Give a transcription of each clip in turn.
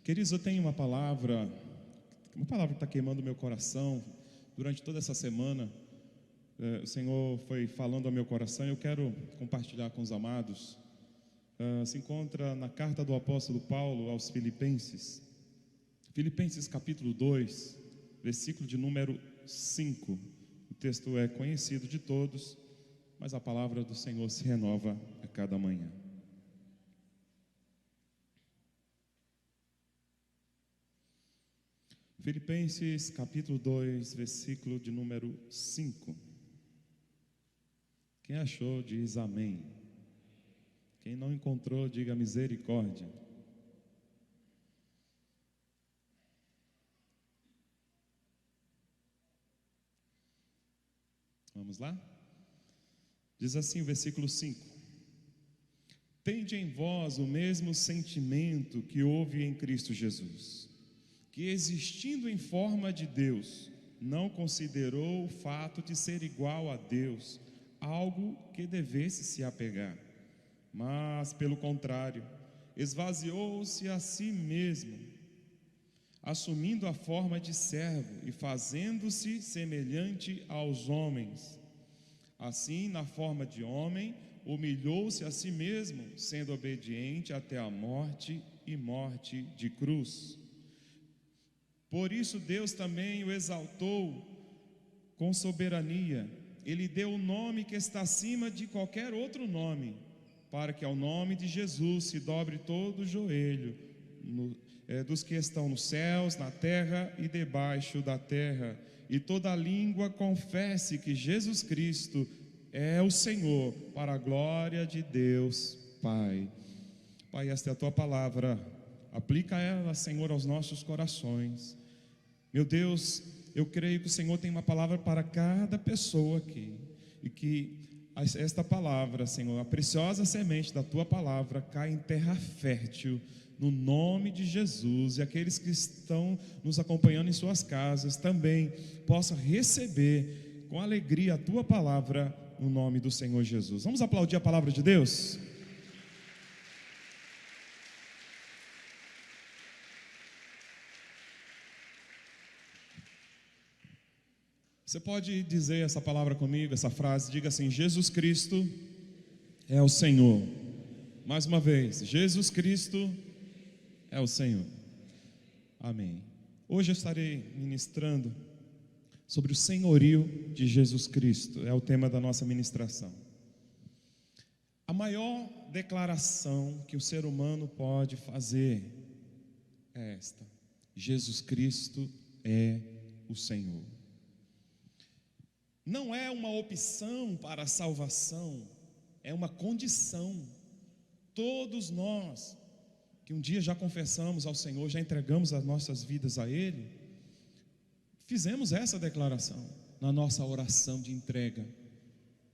Queridos, eu tenho uma palavra que está queimando o meu coração durante toda essa semana. O Senhor foi falando ao meu coração e eu quero compartilhar com os amados. Se encontra na carta do apóstolo Paulo aos Filipenses, Filipenses capítulo 2, versículo de número 5. O texto é conhecido de todos, mas a palavra do Senhor se renova a cada manhã. Filipenses capítulo 2, versículo de número 5. Quem achou, diz amém. Quem não encontrou, diga misericórdia. Vamos lá? Diz assim o versículo 5: Tende em vós o mesmo sentimento que houve em Cristo Jesus, que existindo em forma de Deus, não considerou o fato de ser igual a Deus algo que devesse se apegar, mas, pelo contrário, esvaziou-se a si mesmo, assumindo a forma de servo e fazendo-se semelhante aos homens. Assim, na forma de homem, humilhou-se a si mesmo, sendo obediente até a morte e morte de cruz. Por isso Deus também o exaltou com soberania. Ele deu o nome que está acima de qualquer outro nome, para que ao nome de Jesus se dobre todo o joelho, dos que estão nos céus, na terra e debaixo da terra, e toda língua confesse que Jesus Cristo é o Senhor, para a glória de Deus Pai. Pai, esta é a Tua palavra, aplica ela, Senhor, aos nossos corações. Meu Deus, eu creio que o Senhor tem uma palavra para cada pessoa aqui, e que esta palavra, Senhor, a preciosa semente da Tua palavra, cai em terra fértil, no nome de Jesus, e aqueles que estão nos acompanhando em suas casas também possam receber com alegria a Tua palavra, no nome do Senhor Jesus. Vamos aplaudir a palavra de Deus? Você pode dizer essa palavra comigo, essa frase, diga assim: Jesus Cristo é o Senhor. Mais uma vez, Jesus Cristo é o Senhor. Amém. Hoje eu estarei ministrando sobre o senhorio de Jesus Cristo, é o tema da nossa ministração. A maior declaração que o ser humano pode fazer é esta: Jesus Cristo é o Senhor. Não é uma opção para a salvação, é uma condição. Todos nós que um dia já confessamos ao Senhor, já entregamos as nossas vidas a Ele, fizemos essa declaração na nossa oração de entrega.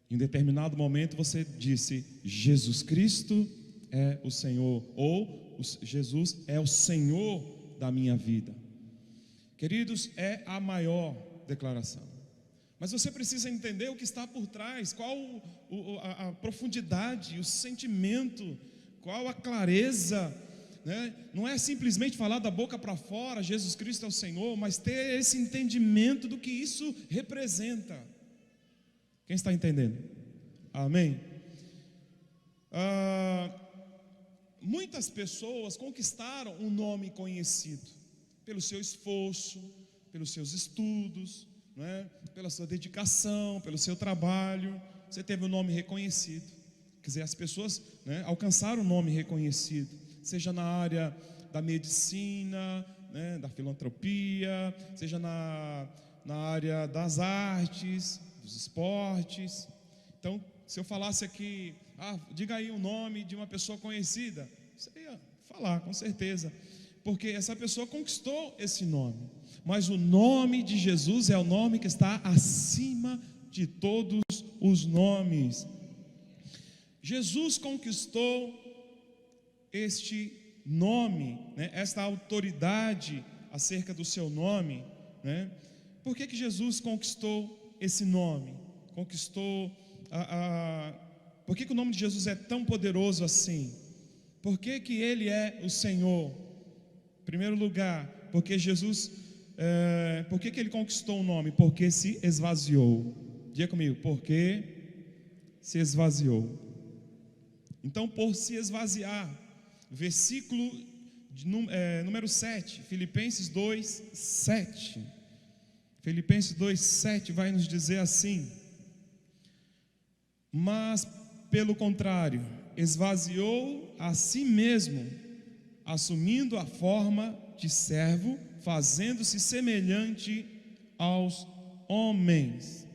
Em determinado momento você disse: Jesus Cristo é o Senhor, ou Jesus é o Senhor da minha vida. Queridos, é a maior declaração. Mas você precisa entender o que está por trás, qual a profundidade, o sentimento, qual a clareza, né? Não é simplesmente falar da boca para fora, Jesus Cristo é o Senhor, mas ter esse entendimento do que isso representa. Quem está entendendo? Amém? Muitas pessoas conquistaram um nome conhecido pelo seu esforço, pelos seus estudos, pela sua dedicação, pelo seu trabalho. Você teve um nome reconhecido. Quer dizer, as pessoas alcançaram um nome reconhecido, seja na área da medicina, da filantropia, seja na área das artes, dos esportes. Então, se eu falasse aqui, diga aí o nome de uma pessoa conhecida, você ia falar, com certeza, porque essa pessoa conquistou esse nome. Mas o nome de Jesus é o nome que está acima de todos os nomes. Jesus conquistou este nome, esta autoridade acerca do seu nome, Por que Jesus conquistou esse nome? Por que o nome de Jesus é tão poderoso assim? Por que Ele é o Senhor? primeiro lugar, porque Jesus, por que ele conquistou o nome? Porque se esvaziou. Diga comigo, porque se esvaziou. Então, por se esvaziar, versículo número 7, Filipenses 2, 7. Filipenses 2, 7 vai nos dizer assim: mas, pelo contrário, esvaziou a si mesmo, assumindo a forma de servo, fazendo-se semelhante aos homens.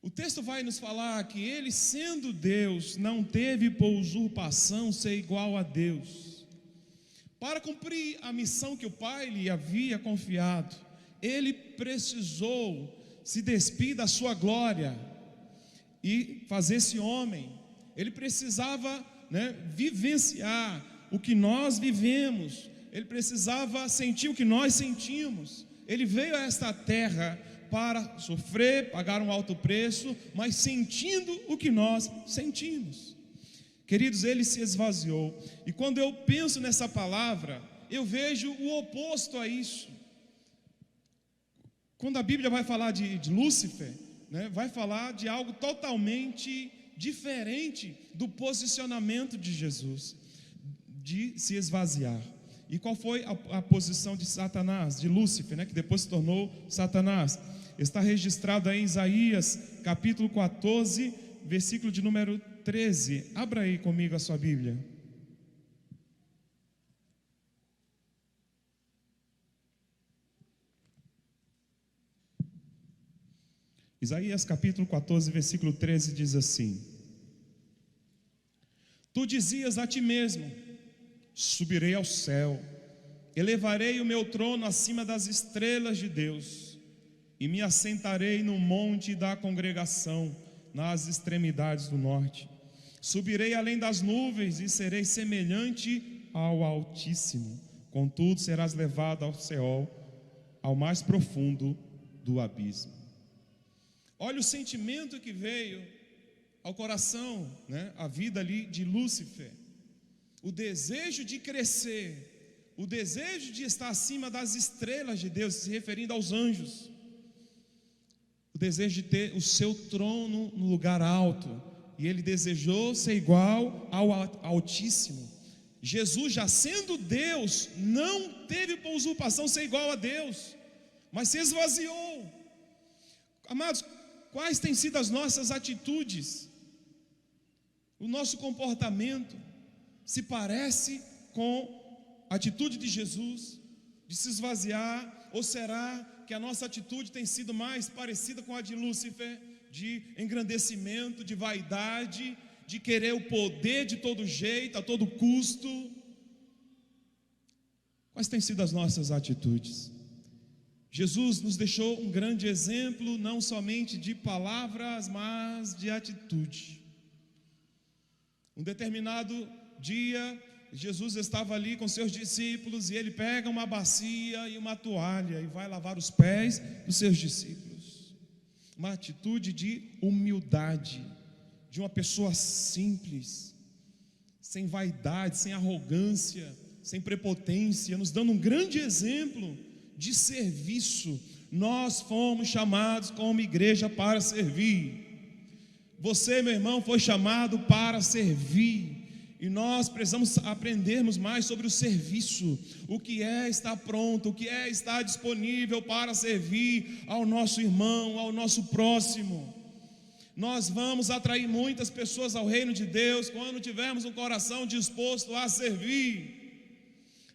O texto vai nos falar que ele, sendo Deus, não teve por usurpação ser igual a Deus. Para cumprir a missão que o Pai lhe havia confiado, ele precisou se despir da sua glória e fazer-se homem. Ele precisava, vivenciar o que nós vivemos. Ele precisava sentir o que nós sentimos. Ele veio a esta terra para sofrer, pagar um alto preço, mas sentindo o que nós sentimos. Queridos, ele se esvaziou. E quando eu penso nessa palavra, eu vejo o oposto a isso. Quando a Bíblia vai falar de Lúcifer, vai falar de algo totalmente diferente do posicionamento de Jesus, de se esvaziar. E qual foi a posição de Satanás, de Lúcifer, que depois se tornou Satanás? Está registrado aí em Isaías, capítulo 14, versículo de número 13. Abra aí comigo a sua Bíblia. Isaías capítulo 14, versículo 13 diz assim: tu dizias a ti mesmo: subirei ao céu, elevarei o meu trono acima das estrelas de Deus, e me assentarei no monte da congregação, nas extremidades do norte. Subirei além das nuvens e serei semelhante ao Altíssimo. Contudo serás levado ao Seol, ao mais profundo do abismo. Olha o sentimento que veio ao coração, a vida ali de Lúcifer. O desejo de crescer, o desejo de estar acima das estrelas de Deus, se referindo aos anjos. O desejo de ter o seu trono no lugar alto. E ele desejou ser igual ao Altíssimo. Jesus, já sendo Deus, não teve por usurpação ser igual a Deus, mas se esvaziou. Amados, quais têm sido as nossas atitudes? O nosso comportamento se parece com a atitude de Jesus, de se esvaziar? Ou será que a nossa atitude tem sido mais parecida com a de Lúcifer, de engrandecimento, de vaidade, de querer o poder de todo jeito, a todo custo? Quais têm sido as nossas atitudes? Jesus nos deixou um grande exemplo, não somente de palavras, mas de atitude. Um determinado dia, Jesus estava ali com seus discípulos e ele pega uma bacia e uma toalha e vai lavar os pés dos seus discípulos. Uma atitude de humildade, de uma pessoa simples, sem vaidade, sem arrogância, sem prepotência, nos dando um grande exemplo de serviço. Nós fomos chamados como igreja para servir. Você, meu irmão, foi chamado para servir. E nós precisamos aprendermos mais sobre o serviço. O que é estar pronto, o que é estar disponível para servir ao nosso irmão, ao nosso próximo. Nós vamos atrair muitas pessoas ao reino de Deus quando tivermos um coração disposto a servir.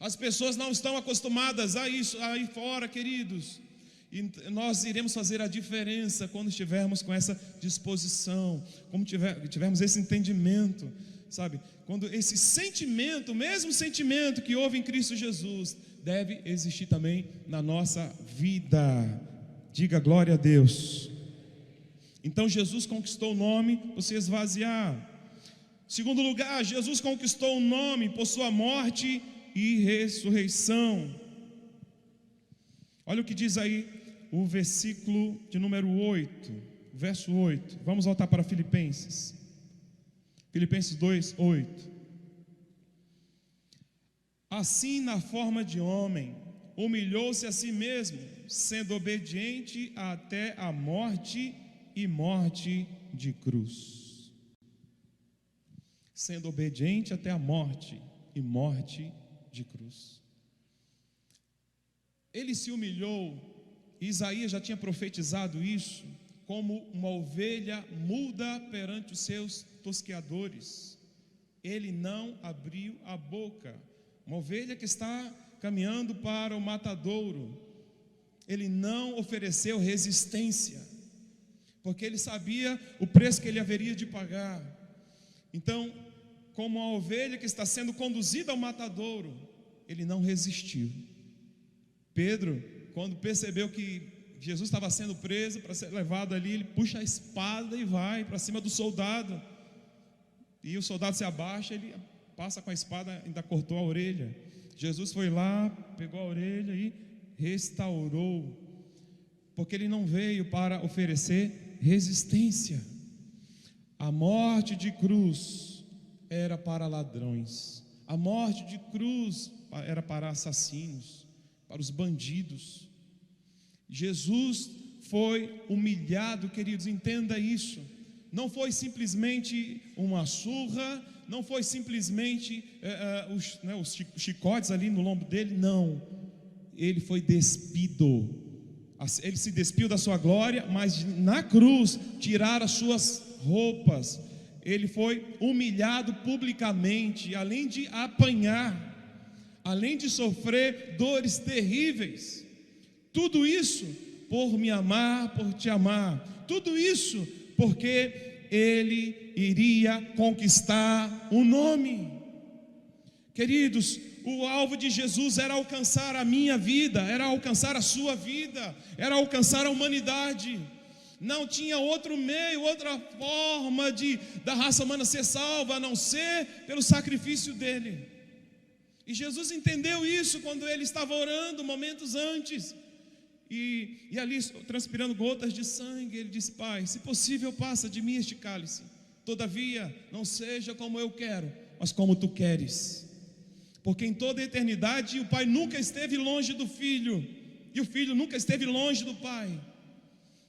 As pessoas não estão acostumadas a isso aí fora, queridos. E nós iremos fazer a diferença quando estivermos com essa disposição, como tivermos esse entendimento, sabe? Quando esse sentimento, o mesmo sentimento que houve em Cristo Jesus, deve existir também na nossa vida. Diga glória a Deus. Então Jesus conquistou o nome por se esvaziar. Segundo lugar, Jesus conquistou o nome por sua morte e ressurreição. Olha o que diz aí o versículo de número 8, verso 8. Vamos voltar para Filipenses 2, 8. assim na forma de homem, humilhou-se a si mesmo, sendo obediente até a morte e morte de cruz. Sendo obediente até a morte e morte de cruz. Ele se humilhou, Isaías já tinha profetizado isso, como uma ovelha muda perante os seus tosqueadores. Ele não abriu a boca. Uma ovelha que está caminhando para o matadouro, ele não ofereceu resistência, porque ele sabia o preço que ele haveria de pagar. Então, como a ovelha que está sendo conduzida ao matadouro, ele não resistiu. Pedro, quando percebeu que Jesus estava sendo preso para ser levado ali, ele puxa a espada e vai para cima do soldado, e o soldado se abaixa, ele passa com a espada, ainda cortou a orelha. Jesus foi lá, pegou a orelha e restaurou, porque ele não veio para oferecer resistência. A morte de cruz era para ladrões, a morte de cruz era para assassinos, para os bandidos. Jesus foi humilhado, queridos, entenda isso. Não foi simplesmente uma surra, não foi simplesmente os chicotes ali no lombo dele, não. Ele foi despido, ele se despiu da sua glória, mas na cruz tiraram as suas roupas. Ele foi humilhado publicamente, além de apanhar, além de sofrer dores terríveis. Tudo isso por me amar, por te amar. Tudo isso porque ele iria conquistar um nome. Queridos, o alvo de Jesus era alcançar a minha vida, era alcançar a sua vida, era alcançar a humanidade. Não tinha outro meio, outra forma da raça humana ser salva, a não ser pelo sacrifício dele. E Jesus entendeu isso quando ele estava orando momentos antes. E ali, transpirando gotas de sangue, ele disse: Pai, se possível, passa de mim este cálice. Todavia, não seja como eu quero, mas como tu queres. Porque em toda a eternidade o Pai nunca esteve longe do Filho, e o Filho nunca esteve longe do Pai.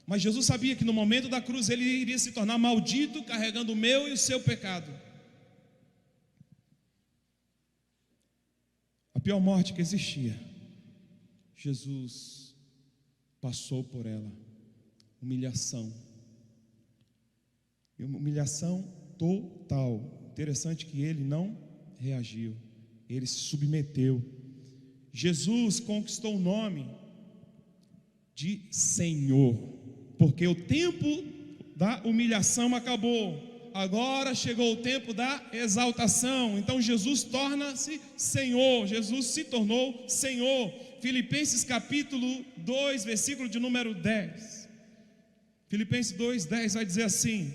Mas Jesus sabia que no momento da cruz ele iria se tornar maldito, carregando o meu e o seu pecado. A pior morte que existia, Jesus passou por ela. Humilhação. E uma humilhação total. Interessante que ele não reagiu, ele se submeteu. Jesus conquistou o nome de Senhor, porque o tempo da humilhação acabou. Agora chegou o tempo da exaltação. Então Jesus torna-se Senhor, Jesus se tornou Senhor. Filipenses capítulo 2, versículo de número 10. Filipenses 2, 10 vai dizer assim: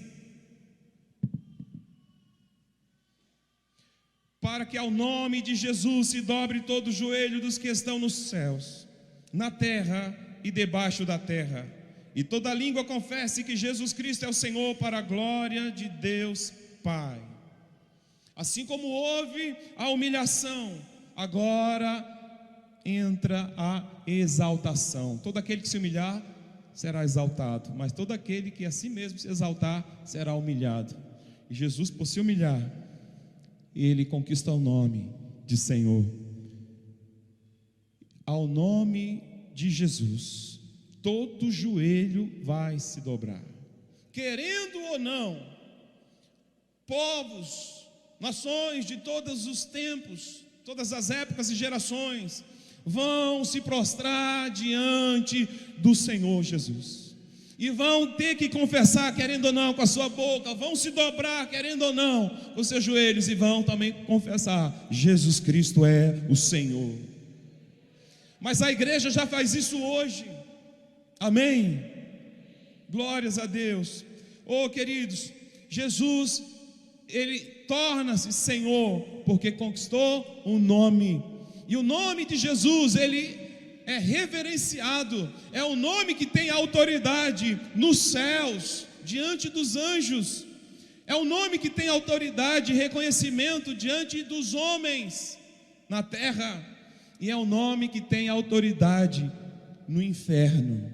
para que ao nome de Jesus se dobre todo o joelho dos que estão nos céus, na terra e debaixo da terra, e toda língua confesse que Jesus Cristo é o Senhor, para a glória de Deus Pai. Assim como houve a humilhação, agora entra a exaltação. Todo aquele que se humilhar será exaltado, mas todo aquele que a si mesmo se exaltar será humilhado. E Jesus, por se humilhar, ele conquista o nome de Senhor. Ao nome de Jesus, todo joelho vai se dobrar, querendo ou não. Povos, nações de todos os tempos, todas as épocas e gerações vão se prostrar diante do Senhor Jesus, e vão ter que confessar, querendo ou não, com a sua boca, vão se dobrar, querendo ou não, com os seus joelhos, e vão também confessar: Jesus Cristo é o Senhor. Mas a igreja já faz isso hoje, amém? Glórias a Deus. Oh, queridos, Jesus, ele torna-se Senhor, porque conquistou um nome. E o nome de Jesus, ele é reverenciado, é o nome que tem autoridade nos céus, diante dos anjos, é o nome que tem autoridade e reconhecimento diante dos homens. na terra, e é o nome que tem autoridade no inferno.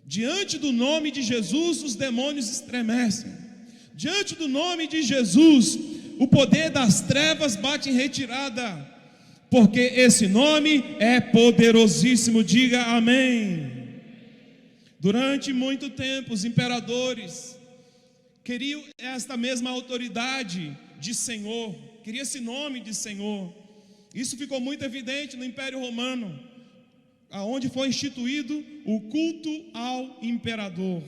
Diante do nome de Jesus, os demônios estremecem. Diante do nome de Jesus, o poder das trevas bate em retirada, porque esse nome é poderosíssimo. Diga amém. Durante muito tempo, os imperadores queriam esta mesma autoridade de Senhor, queria esse nome de Senhor. Isso ficou muito evidente no Império Romano, aonde foi instituído o culto ao imperador.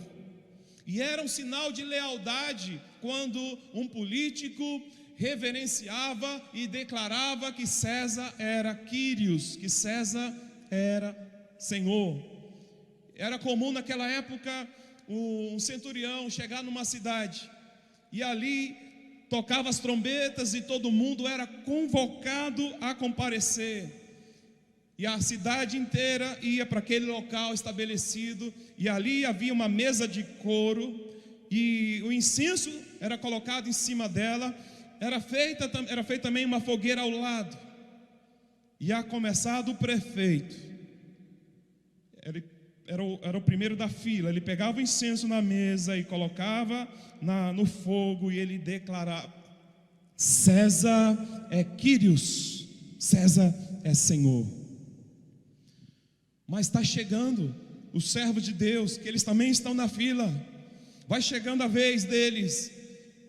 E era um sinal de lealdade quando um político reverenciava e declarava que César era Quírios, que César era Senhor. Era comum naquela época um centurião chegar numa cidade e ali tocava as trombetas e todo mundo era convocado a comparecer. E a cidade inteira ia para aquele local estabelecido, e ali havia uma mesa de couro, e o incenso era colocado em cima dela, era feita também uma fogueira ao lado. E a começar do prefeito, era o primeiro da fila, ele pegava o incenso na mesa e colocava no fogo, e ele declarava: César é Quírios, César é Senhor. Mas está chegando os servos de Deus, que eles também estão na fila, vai chegando a vez deles,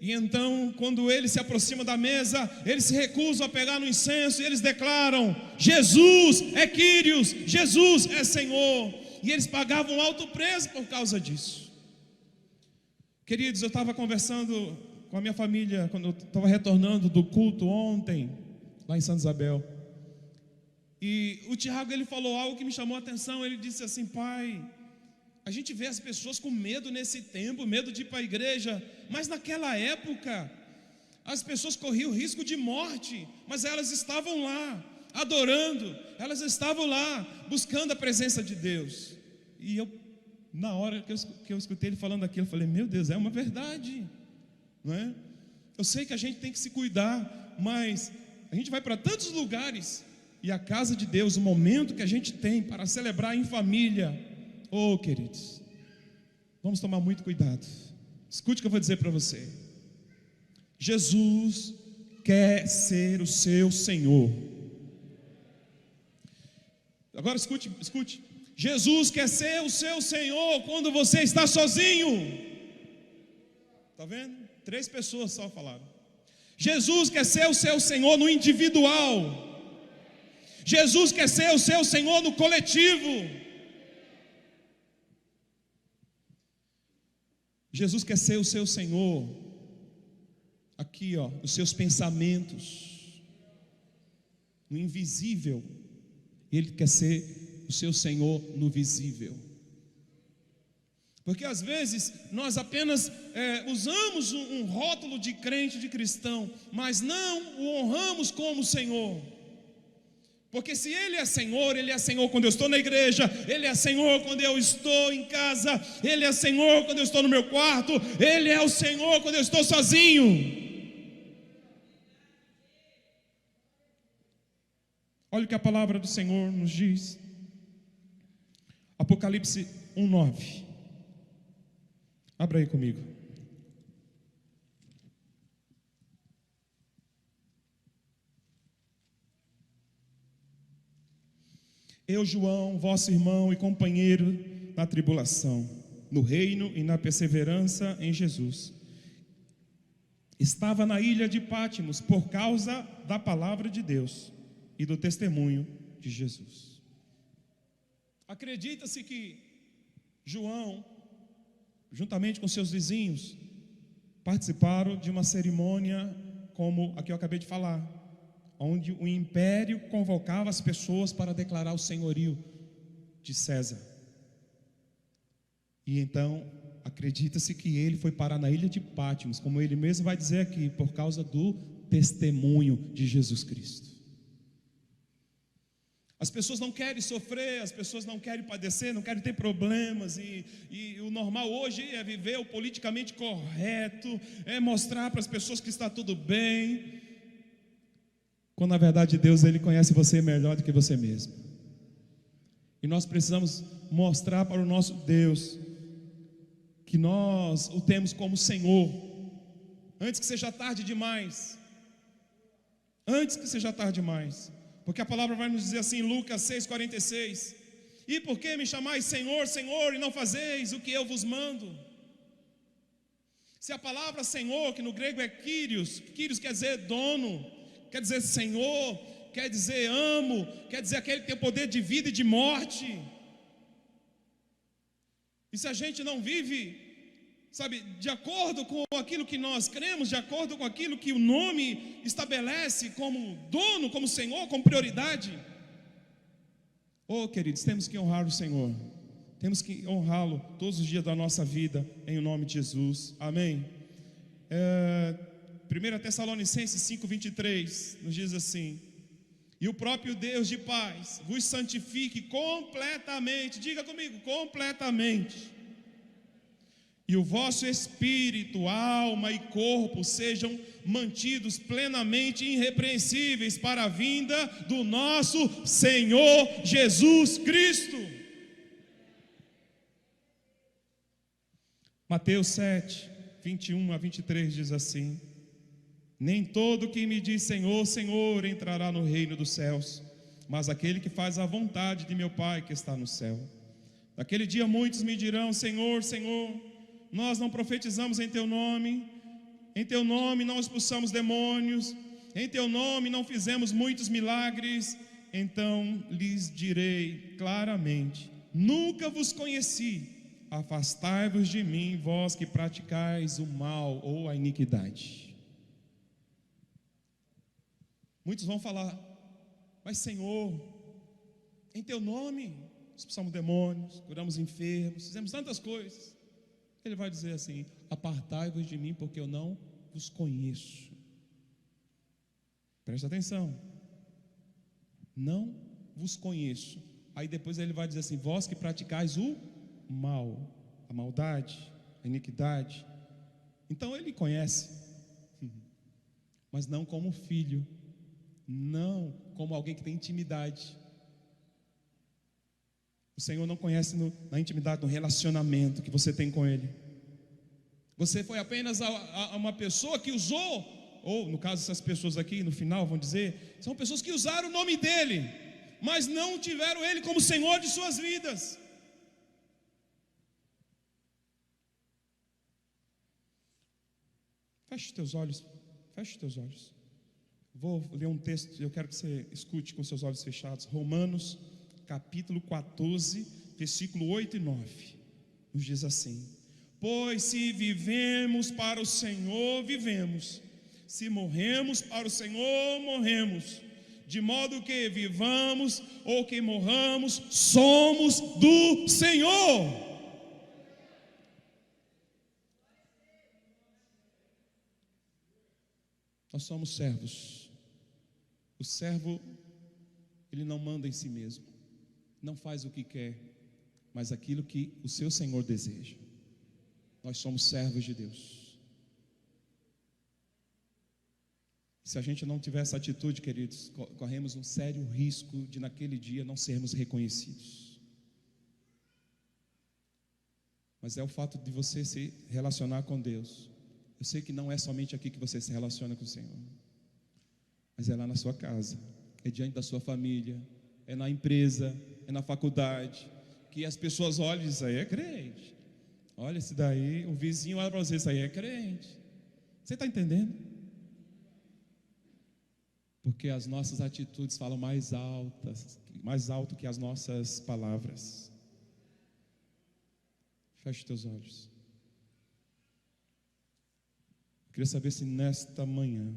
e então quando eles se aproximam da mesa, eles se recusam a pegar no incenso, e eles declaram: Jesus é Quírios, Jesus é Senhor. E eles pagavam um alto preço por causa disso. Queridos, eu estava conversando com a minha família quando eu estava retornando do culto ontem, lá em Santa Isabel. E o Tiago, ele falou algo que me chamou a atenção. Ele disse assim: pai, a gente vê as pessoas com medo nesse tempo, medo de ir para a igreja, mas naquela época as pessoas corriam risco de morte, mas elas estavam lá adorando, elas estavam lá buscando a presença de Deus. E eu, na hora que eu escutei ele falando aquilo, eu falei: meu Deus, é uma verdade, não é? Eu sei que a gente tem que se cuidar, mas a gente vai para tantos lugares, e a casa de Deus, o momento que a gente tem para celebrar em família, oh queridos, vamos tomar muito cuidado. Escute o que eu vou dizer para você. Jesus quer ser o seu Senhor. Agora escute. Jesus quer ser o seu Senhor quando você está sozinho. Está vendo? 3 pessoas só falaram. Jesus quer ser o seu Senhor no individual. Jesus quer ser o seu Senhor no coletivo. Jesus quer ser o seu Senhor aqui, ó, nos seus pensamentos, no invisível. Ele quer ser o seu Senhor no visível. Porque às vezes nós apenas usamos um rótulo de crente, de cristão, mas não o honramos como Senhor. Porque se Ele é Senhor quando eu estou na igreja, Ele é Senhor quando eu estou em casa, Ele é Senhor quando eu estou no meu quarto, Ele é o Senhor quando eu estou sozinho. Olha o que a palavra do Senhor nos diz. Apocalipse 1:9. Abra aí comigo. Eu, João, vosso irmão e companheiro na tribulação, no reino e na perseverança em Jesus, estava na ilha de Pátimos por causa da palavra de Deus e do testemunho de Jesus. Acredita-se que João, juntamente com seus vizinhos, participaram de uma cerimônia como a que eu acabei de falar, onde o império convocava as pessoas para declarar o senhorio de César. E então, acredita-se que ele foi parar na ilha de Pátimos, como ele mesmo vai dizer aqui, por causa do testemunho de Jesus Cristo. As pessoas não querem sofrer, as pessoas não querem padecer, não querem ter problemas, e o normal hoje é viver o politicamente correto, é mostrar para as pessoas que está tudo bem. quando na verdade Deus, Ele conhece você melhor do que você mesmo. E nós precisamos mostrar para o nosso Deus que nós o temos como Senhor, antes que seja tarde demais. Antes que seja tarde demais. Porque a palavra vai nos dizer assim em Lucas 6,46: e por que me chamais Senhor, Senhor, e não fazeis o que eu vos mando? Se a palavra Senhor, que no grego é Kyrios, Kyrios quer dizer dono, quer dizer Senhor, quer dizer amo, quer dizer aquele que tem poder de vida e de morte. E se a gente não vive, sabe, de acordo com aquilo que nós cremos, de acordo com aquilo que o nome estabelece como dono, como Senhor, como prioridade, queridos, temos que honrar o Senhor, temos que honrá-lo todos os dias da nossa vida, em o nome de Jesus, amém. 1 Tessalonicenses 5,23 nos diz assim: e o próprio Deus de paz vos santifique completamente, diga comigo, completamente, e o vosso espírito, alma e corpo sejam mantidos plenamente irrepreensíveis para a vinda do nosso Senhor Jesus Cristo. Mateus 7, 21 a 23 diz assim: nem todo que me diz Senhor, Senhor entrará no reino dos céus, mas aquele que faz a vontade de meu Pai que está no céu. Naquele dia muitos me dirão: Senhor, Senhor, nós não profetizamos em Teu nome não expulsamos demônios, em Teu nome não fizemos muitos milagres. Então lhes direi claramente: nunca vos conheci, afastai-vos de mim, vós que praticais o mal ou a iniquidade. Muitos vão falar: mas Senhor, em Teu nome expulsamos demônios, curamos enfermos, fizemos tantas coisas. Ele vai dizer assim: apartai-vos de mim, porque eu não vos conheço. Presta atenção, não vos conheço. Aí depois ele vai dizer assim: vós que praticais o mal, a maldade, a iniquidade. Então ele conhece, mas não como filho, não como alguém que tem intimidade. O Senhor não conhece na intimidade, no relacionamento que você tem com Ele. Você foi apenas uma pessoa que usou, ou no caso essas pessoas aqui no final vão dizer, são pessoas que usaram o nome dEle, mas não tiveram Ele como Senhor de suas vidas. Feche os teus olhos, feche os teus olhos. Vou ler um texto, eu quero que você escute com seus olhos fechados. Romanos capítulo 14, versículo 8 e 9, nos diz assim: pois se vivemos para o Senhor, vivemos, se morremos para o Senhor, morremos, de modo que vivamos ou que morramos, somos do Senhor. Nós somos servos. O servo, ele não manda em si mesmo, não faz o que quer, mas aquilo que o seu Senhor deseja. Nós somos servos de Deus. Se a gente não tiver essa atitude, queridos, corremos um sério risco de naquele dia não sermos reconhecidos. Mas é o fato de você se relacionar com Deus. Eu sei que não é somente aqui que você se relaciona com o Senhor, mas é lá na sua casa, é diante da sua família, é na empresa, é na faculdade, que as pessoas olham e dizem: isso aí é crente. Olha esse daí, o vizinho olha para você: isso aí é crente. Você está entendendo? Porque as nossas atitudes falam mais alto que as nossas palavras. Feche teus olhos. Eu queria saber se nesta manhã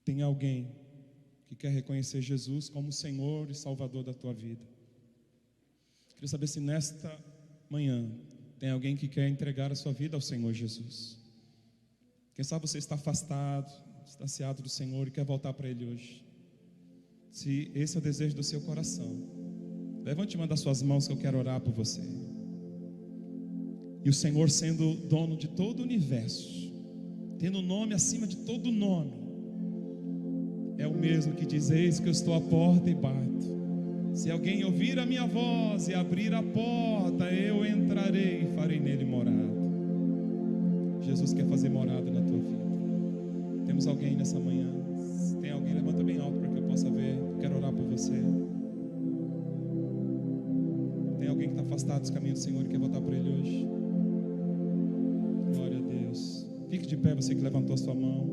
tem alguém que quer reconhecer Jesus como Senhor e Salvador da tua vida. Eu queria saber se nesta manhã tem alguém que quer entregar a sua vida ao Senhor Jesus. Quem sabe você está afastado, distanciado do Senhor e quer voltar para Ele hoje. Se esse é o desejo do seu coração, levante uma das suas mãos que eu quero orar por você. E o Senhor, sendo dono de todo o universo, tendo o nome acima de todo nome, é o mesmo que diz: eis que eu estou à porta e bato. Se alguém ouvir a minha voz e abrir a porta, eu entrarei e farei nele morada. Jesus quer fazer morada na tua vida. Temos alguém nessa manhã? Se tem alguém, levanta bem alto para que eu possa ver. Quero orar por você. Tem alguém que está afastado dos caminhos do Senhor e quer voltar para Ele hoje? Glória a Deus. Fique de pé, você que levantou a sua mão.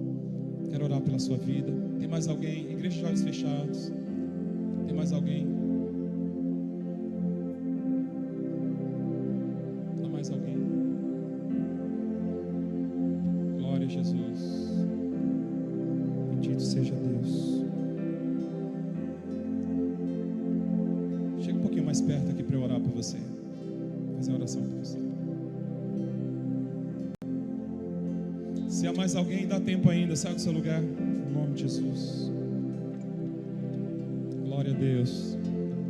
Quero orar pela sua vida. Tem mais alguém? Igreja de olhos fechados. Tem mais alguém? Há mais alguém? Glória a Jesus. Bendito seja Deus. Chega um pouquinho mais perto aqui para eu orar por você. Vou fazer a oração por você. Se há mais alguém, dá tempo ainda. Sai do seu lugar. Em nome de Jesus. Glória a Deus.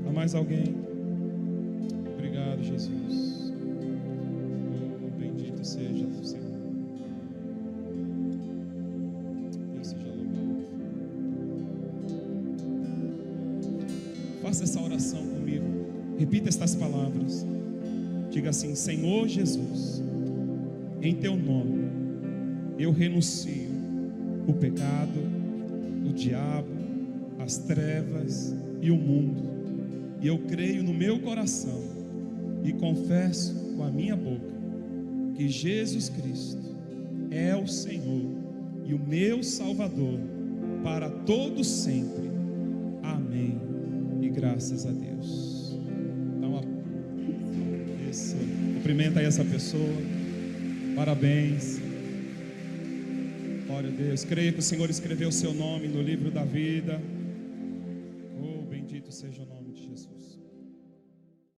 Há mais alguém? Obrigado, Jesus. Oh, bendito seja o Senhor. Deus seja louvado. Faça essa oração comigo. Repita estas palavras. Diga assim: Senhor Jesus, em teu nome eu renuncio o pecado, o diabo, as trevas e o mundo, e eu creio no meu coração e confesso com a minha boca que Jesus Cristo é o Senhor e o meu Salvador para todos sempre. Amém. E graças a Deus. Isso. Cumprimenta aí essa pessoa. Parabéns. Glória a Deus. Creia que o Senhor escreveu o seu nome no livro da vida. Oh, bendito seja o nome.